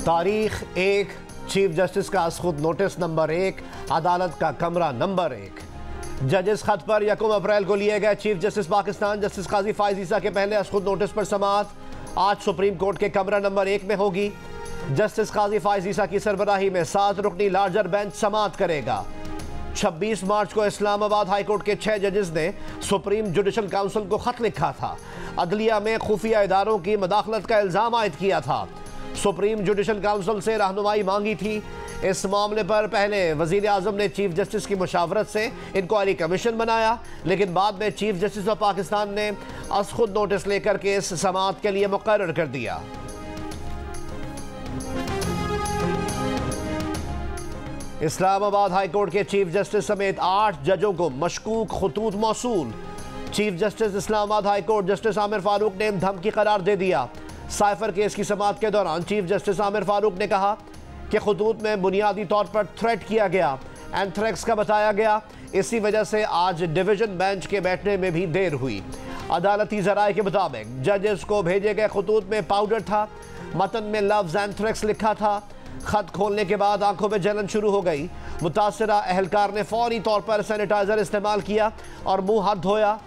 तारीख 1, chief justice का खुद नोटिस नंबर 1, अदालत का कमरा नंबर 1। जजेस खत पर 1 अप्रैल को लिए गए चीफ जस्टिस पाकिस्तान जस्टिस काजी फायज ईसा के पहले खुद नोटिस पर समाअत आज सुप्रीम कोर्ट के कमरा नंबर 1 में होगी। जस्टिस काजी फायज ईसा की सरबराही में 7 रुकनी लार्जर बेंच समाअत करेगा। 26 मार्च को इस्लामाबाद हाईकोर्ट के 6 जजेस ने सुप्रीम जुडिशल काउंसिल को खत लिखा था। अदलिया में खुफिया इदारों की मदाखलत का इल्ज़ाम आयद किया था। सुप्रीम जुडिशल काउंसिल से रहनुमाई मांगी थी। इस मामले पर पहले वजीर आजम ने चीफ जस्टिस की मुशावरत से इंक्वायरी कमीशन बनाया, लेकिन बाद में चीफ जस्टिस ऑफ पाकिस्तान ने खुद नोटिस लेकर केस समाअत के लिए मुकर्रर कर दिया। इस्लामाबाद हाईकोर्ट के चीफ जस्टिस समेत 8 जजों को मशकूक खतूत मौसूल। Chief justice Islamabad high court justice Aamir Farooq ने धमकी करार दे दिया। साइफर केस की समाअत के दौरान चीफ जस्टिस आमिर फारूक ने कहा कि खतूत में बुनियादी तौर पर थ्रेट किया गया, एंथ्रेक्स का बताया गया। इसी वजह से आज डिवीजन बेंच के बैठने में भी देर हुई। अदालती ज़राए के मुताबिक जजेस को भेजे गए खतूत में पाउडर था। मतन में लफ्ज़ एंथ्रेक्स लिखा था। खत खोलने के बाद आंखों में जलन शुरू हो गई। मुतासरा अहलकार ने फौरी तौर पर सैनिटाइजर इस्तेमाल किया और मुंह हाथ धोया।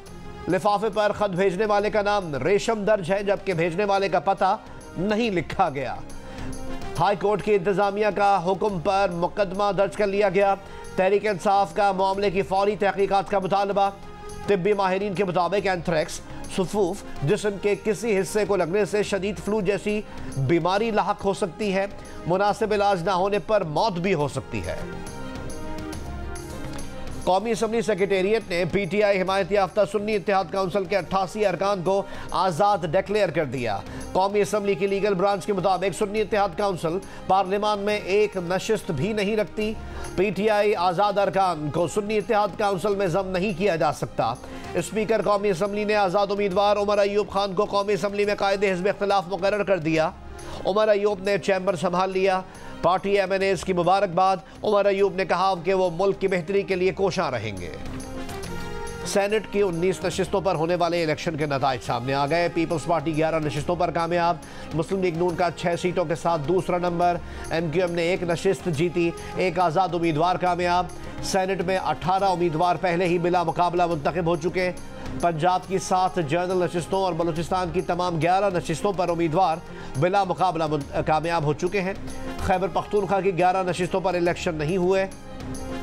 लिफाफे पर खत भेजने वाले का नाम रेशम दर्ज है, जबकि भेजने वाले का पता नहीं लिखा गया। हाई कोर्ट की इंतजामिया का हुक्म पर मुकदमा दर्ज कर लिया गया। तहरीक इंसाफ का मामले की फौरी तहकीकात का मुतालबा। तिब्बी माहिरीन के मुताबिक एंथ्रेक्स सुफूफ जिस्म के किसी हिस्से को लगने से शदीद फ्लू जैसी बीमारी लाहक हो सकती है। मुनासिब इलाज ना होने पर मौत भी हो सकती है। कौमी असम्बली सेक्रेटेरिएट ने PTI हिमायत याफ्ता सुन्नी इत्तेहाद काउंसिल के 88 अरकान को आज़ाद डिक्लेयर कर दिया। कौमी असम्बली की लीगल ब्रांच के मुताबिक सुन्नी इत्तेहाद काउंसिल पार्लियामान में एक नशिस्त भी नहीं रखती। PTI आज़ाद अरकान को सुन्नी इत्तेहाद काउंसिल में ज़म नहीं किया जा सकता। स्पीकर कौमी असम्बली ने आज़ाद उम्मीदवार उमर अयूब खान को कौमी असम्बली में कायदे हिज़्ब इख्तिलाफ मुकर्रर कर दिया। उमर अयूब ने चैम्बर संभाल लिया। पार्टी MNAs की मुबारकबाद। उमर अयूब ने कहा कि वो मुल्क की बेहतरी के लिए कोशां रहेंगे। सेनेट की 19 नशिस्तों पर होने वाले इलेक्शन के नताइज सामने आ गए। पीपल्स पार्टी 11 नशिस्तों पर कामयाब। मुस्लिम लीग नून का 6 सीटों के साथ दूसरा नंबर। MQM ने 1 नशिस्त जीती। 1 आज़ाद उम्मीदवार कामयाब। सेनेट में 18 उम्मीदवार पहले ही बिला मुकाबला मुंतखब हो चुके। पंजाब की 7 जनरल नशिस्तों और बलूचिस्तान की तमाम 11 नशिस्तों पर उम्मीदवार बिला मुकाबला कामयाब हो चुके हैं। खैबर पख्तूनख्वा की 11 नशिस्तों पर इलेक्शन नहीं हुए।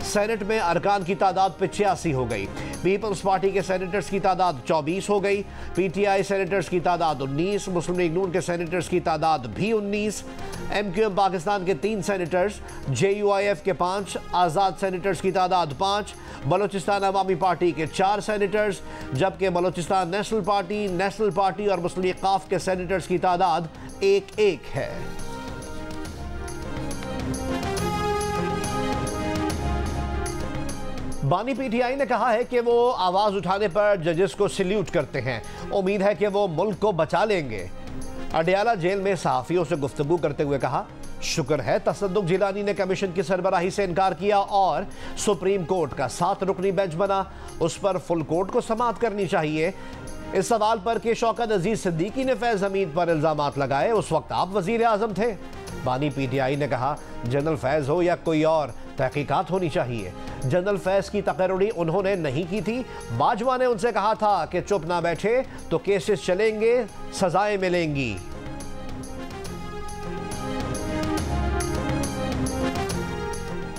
सेनेट में अरकान की तादाद 85 हो गई। पीपल्स पार्टी के सेनेटर्स की तादाद 24 हो गई। PTI सेनेटर्स की तादाद 19। मुस्लिम लीग नून के सेनेटर्स की तादाद भी 19। MQM पाकिस्तान के 3 सेनेटर्स, JUIF के 5, आज़ाद सेनेटर्स की तादाद 5, बलूचिस्तान अवामी पार्टी के 4 सेनेटर्स, जबकि बलूचिस्तान नेशनल पार्टी और मुस्लिम लीग काफ के सेनेटर्स की तादाद 1-1 है। बानी PTI ने कहा है कि वो आवाज़ उठाने पर जजेस को सल्यूट करते हैं। उम्मीद है कि वो मुल्क को बचा लेंगे। अडयाला जेल में सहाफ़ियों से गुफ्तगू करते हुए कहा, शुक्र है तसद्दुक जिलानी ने कमीशन की सरबराही से इनकार किया और सुप्रीम कोर्ट का 7 रुकनी बेंच बना। उस पर फुल कोर्ट को समाअत करनी चाहिए। इस सवाल पर कि शौकत अजीज सिद्दीकी ने फैज़ हमीद पर इल्ज़ामात लगाए, उस वक्त आप वज़ीर आज़म थे। बानी PTI ने कहा, जनरल फैज़ हो या कोई और, तहकीकात होनी चाहिए। जनरल फैज़ की तकर्रुरी उन्होंने नहीं की थी। बाजवा ने उनसे कहा था कि चुप ना बैठे तो केसेस चलेंगे, सजाएं मिलेंगी।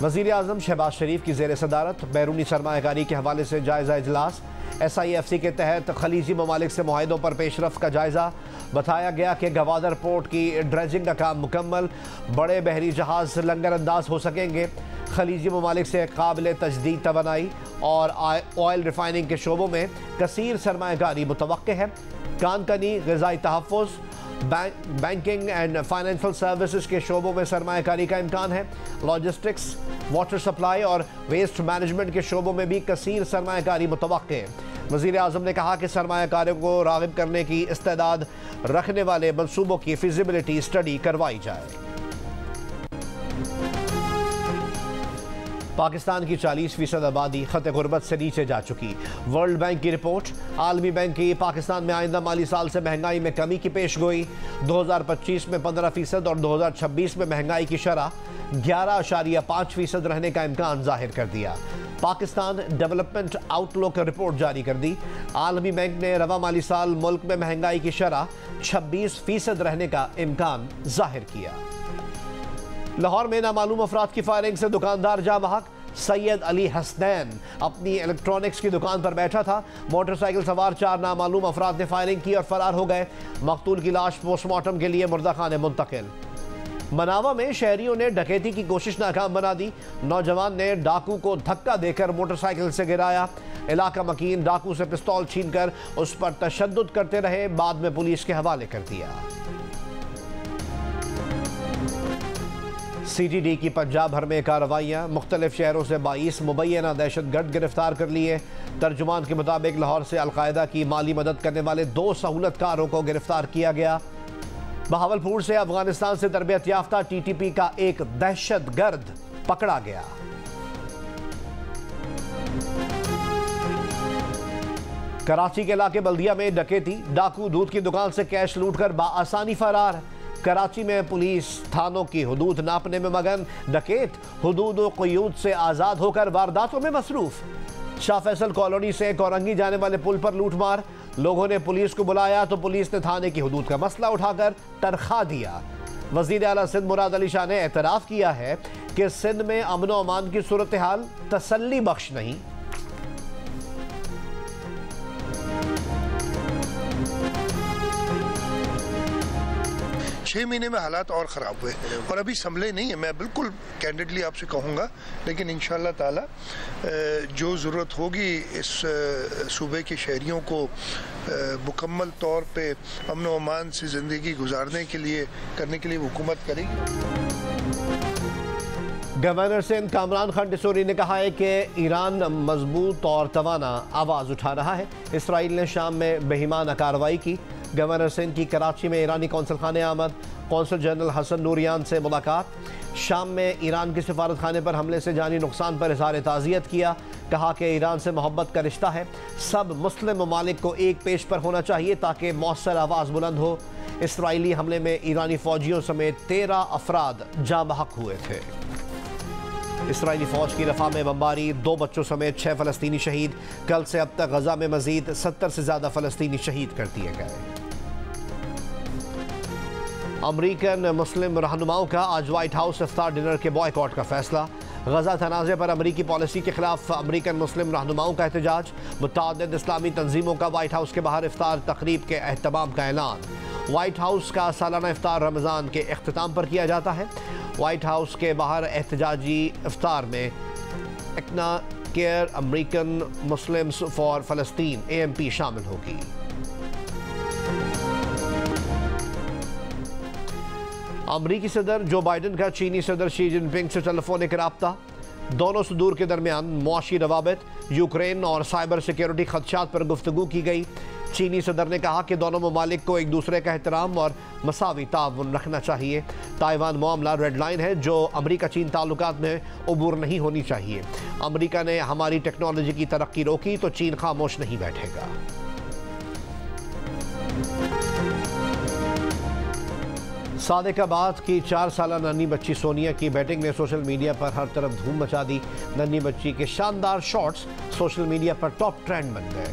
वज़ीर आज़म शहबाज शरीफ की ज़ेर सदारत बैरूनी सरमायाकारी के हवाले से जायज़ा इजलास। SIFC के तहत खलीजी ममालिक से मुआहिदों पर पेशरफ का जायज़ा। बताया गया कि गवादर पोर्ट की ड्रेजिंग का काम मुकम्मल। बड़े बहरी जहाज़ लंगर अंदाज हो सकेंगे। खलीजी ममालिक से काबिल तजदीद तवानाई और ऑयल रिफाइनिंग के शोबों में कसीर सरमायाकारी मुतवक्के है। कानकनी, ग़िज़ाई तहफ़्फ़ुज़, बैंकिंग एंड फाइनेंशियल सर्विसेज के शोबों में सरमायाकारी का इम्कान है। लॉजिस्टिक्स, वाटर सप्लाई और वेस्ट मैनेजमेंट के शोबों में भी कसीर सरमायाकारी मुतवक्के है। वज़ीर आज़म ने कहा कि सरमायाकारियों को राग़िब करने की इस्तेदाद रखने वाले मनसूबों की फिजिबिलिटी स्टडी करवाई जाए। पाकिस्तान की 40% आबादी खत गुर्बत से नीचे जा चुकी। वर्ल्ड बैंक की रिपोर्ट। आलमी बैंक की पाकिस्तान में आइंदा माली साल से महंगाई में कमी की पेशगोई। 2025 में 15% और 2026 में महंगाई की शरह 11.5% रहने का इम्कान जाहिर कर दिया। पाकिस्तान डेवलपमेंट आउटलुक रिपोर्ट जारी कर दी। आलमी बैंक ने रवा माली साल मुल्क में महंगाई की शरह 26% रहने का इम्कान जाहिर किया। लाहौर में नामालूम अफराद की फायरिंग से दुकानदार जा बहक। सैयद अली हसनैन अपनी इलेक्ट्रॉनिक्स की दुकान पर बैठा था। मोटरसाइकिल सवार 4 नामालूम अफराद ने फायरिंग की और फरार हो गए। मकतूल की लाश पोस्टमार्टम के लिए मुर्दा खाने मुंतकिल। मनावा में शहरियों ने डकैती की कोशिश नाकाम बना दी। नौजवान ने डाकू को धक्का देकर मोटरसाइकिल से गिराया। इलाका मकीन डाकू से पिस्तौल छीनकर उस पर तशद्दुद करते रहे, बाद में पुलिस के हवाले कर दिया। CTD की पंजाब भर में कार्रवाइयाँ। मुख्तलिफ शहरों से 22 मुबैना दहशतगर्द गिरफ्तार कर लिए। तर्जुमान के मुताबिक लाहौर से अलकायदा की माली मदद करने वाले 2 सहूलतकारों को गिरफ्तार किया गया। बहावलपुर से अफगानिस्तान से तरबियत याफ्ता TTP का एक दहशतगर्द पकड़ा गया। कराची के इलाके बल्दिया में डकैती। डाकू दूध की दुकान से कैश लूटकर बाआसानी फरार। कराची में पुलिस थानों की हुदूद नापने में मगन। डकैत हुदूद व क़ुयूद से आज़ाद होकर वारदातों में मसरूफ। शाह फैसल कॉलोनी से कोरंगी जाने वाले पुल पर लूटमार। लोगों ने पुलिस को बुलाया तो पुलिस ने थाने की हुदूद का मसला उठाकर तरखा दिया। वज़ीर आला सिंध मुराद अली शाह ने एतराफ़ किया है कि सिंध में अमन व अमान की सूरत हाल तसल्ली बख्श नहीं। छः महीने में हालात और ख़राब हुए और अभी संभले नहीं है। मैं बिल्कुल कैंडिडली आपसे कहूँगा, लेकिन इंशाअल्लाह ताला जो ज़रूरत होगी इस सूबे के शहरियों को मुकम्मल तौर पे अमन व अमान से ज़िंदगी गुजारने के लिए करने के लिए हुकूमत करेगी। गवर्नर सिंध कामरान खान टिसोरी ने कहा है कि ईरान मजबूत और तवाना आवाज़ उठा रहा है। इसराइल ने शाम में बेईमाना कार्रवाई की। गवर्नर सिंध की कराची में ईरानी कौंसल खाने आमद। कौंसल जनरल हसन नूरियान से मुलाकात। शाम में ईरान के सफारत खाने पर हमले से जानी नुकसान पर इज़हार ताज़ियत किया। कहा कि ईरान से मोहब्बत का रिश्ता है। सब मुस्लिम ममालिक को एक पेश पर होना चाहिए ताकि मौसर आवाज़ बुलंद हो। इसराइली हमले में ईरानी फ़ौजियों समेत 13 अफराद जाँ बहक हुए थे। इसराइली फ़ौज की रफ़ा में बमबारी। 2 बच्चों समेत 6 फ़लस्तीनी शहीद। कल से अब तक गज़ा में मज़ीद 70 से ज़्यादा फ़लस्तीनी शहीद कर दिए गए। अमरीकन मुस्लिम रहनुमाओं का आज वाइट हाउस इफ्तार डिनर के बॉयकॉट का फैसला। गजा तनाज़े पर अमरीकी पॉलिसी के खिलाफ अमरीकन मुस्लिम रहनुमाओं का एहतजाज। मुतअद्दिद इस्लामी तंजीमों का वाइट हाउस के बाहर इफ्तार तकरीब के एहतमाम का ऐलान। वाइट हाउस का सालाना इफ्तार रमज़ान के इख्तिताम पर किया जाता है। वाइट हाउस के बाहर एहतजाजी इफ्तार में ICNA CAIR American Muslims for फ़लस्तीन AMP शामिल होगी। अमरीकी सदर जो बाइडन का चीनी सदर शी जिनपिंग से टेलीफोनिक रब्ता। दोनों सदूर के दरमियान मुआशी रवाबित, यूक्रेन और साइबर सिक्योरिटी खदशात पर गुफ्तगू की गई। चीनी सदर ने कहा कि दोनों ममालिक को एक दूसरे का एहतराम और मसावी ताउन रखना चाहिए। ताइवान मामला रेड लाइन है जो अमरीका चीन ताल्लुकात में अबूर नहीं होनी चाहिए। अमरीका ने हमारी टेक्नोलॉजी की तरक्की रोकी तो चीन खामोश नहीं बैठेगा। सादिकाबाद की 4 साला नन्ही बच्ची सोनिया की बैटिंग ने सोशल मीडिया पर हर तरफ धूम मचा दी। नन्ही बच्ची के शानदार शॉट्स सोशल मीडिया पर टॉप ट्रेंड बन गए।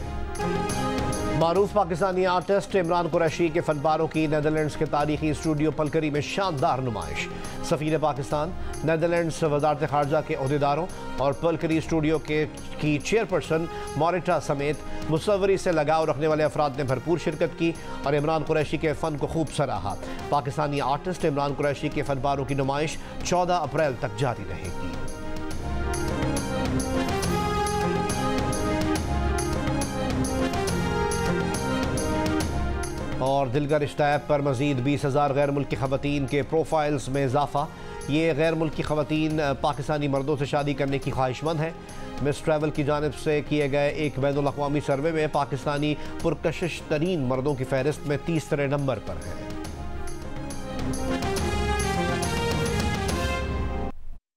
मारूफ पाकिस्तानी आर्टिस्ट इमरान कुरैशी के फनपारों की नेदरलैंड्स के तारीखी स्टूडियो पलकरी में शानदार नुमाइश। सफ़ीर पाकिस्तान, नेदरलैंड्स वज़ारत ख़ारजा के अहदेदारों और पलकरी स्टूडियो की चेयरपर्सन मॉरिटा समेत मुसव्वरी से लगाव रखने वाले अफराद ने भरपूर शिरकत की और इमरान कुरैशी के फ़न को खूब सराहा। पाकिस्तानी आर्टिस्ट इमरान कुरैशी के फनपारों की नुमाइश 14 अप्रैल तक जारी रहेगी। और दिलगर रिश्ता ऐप पर मज़ीद 20,000 गैर मुल्की ख़वातीन के प्रोफाइल्स में इजाफा। ये गैर मुल्की ख़वातीन पाकिस्तानी मर्दों से शादी करने की ख्वाहिशमंद है। मिस ट्रैवल की जानिब से किए गए एक बैनुल अक़वामी सर्वे में पाकिस्तानी पुरकशिश तरीन मर्दों की फहरिस्त में 30 नंबर पर है।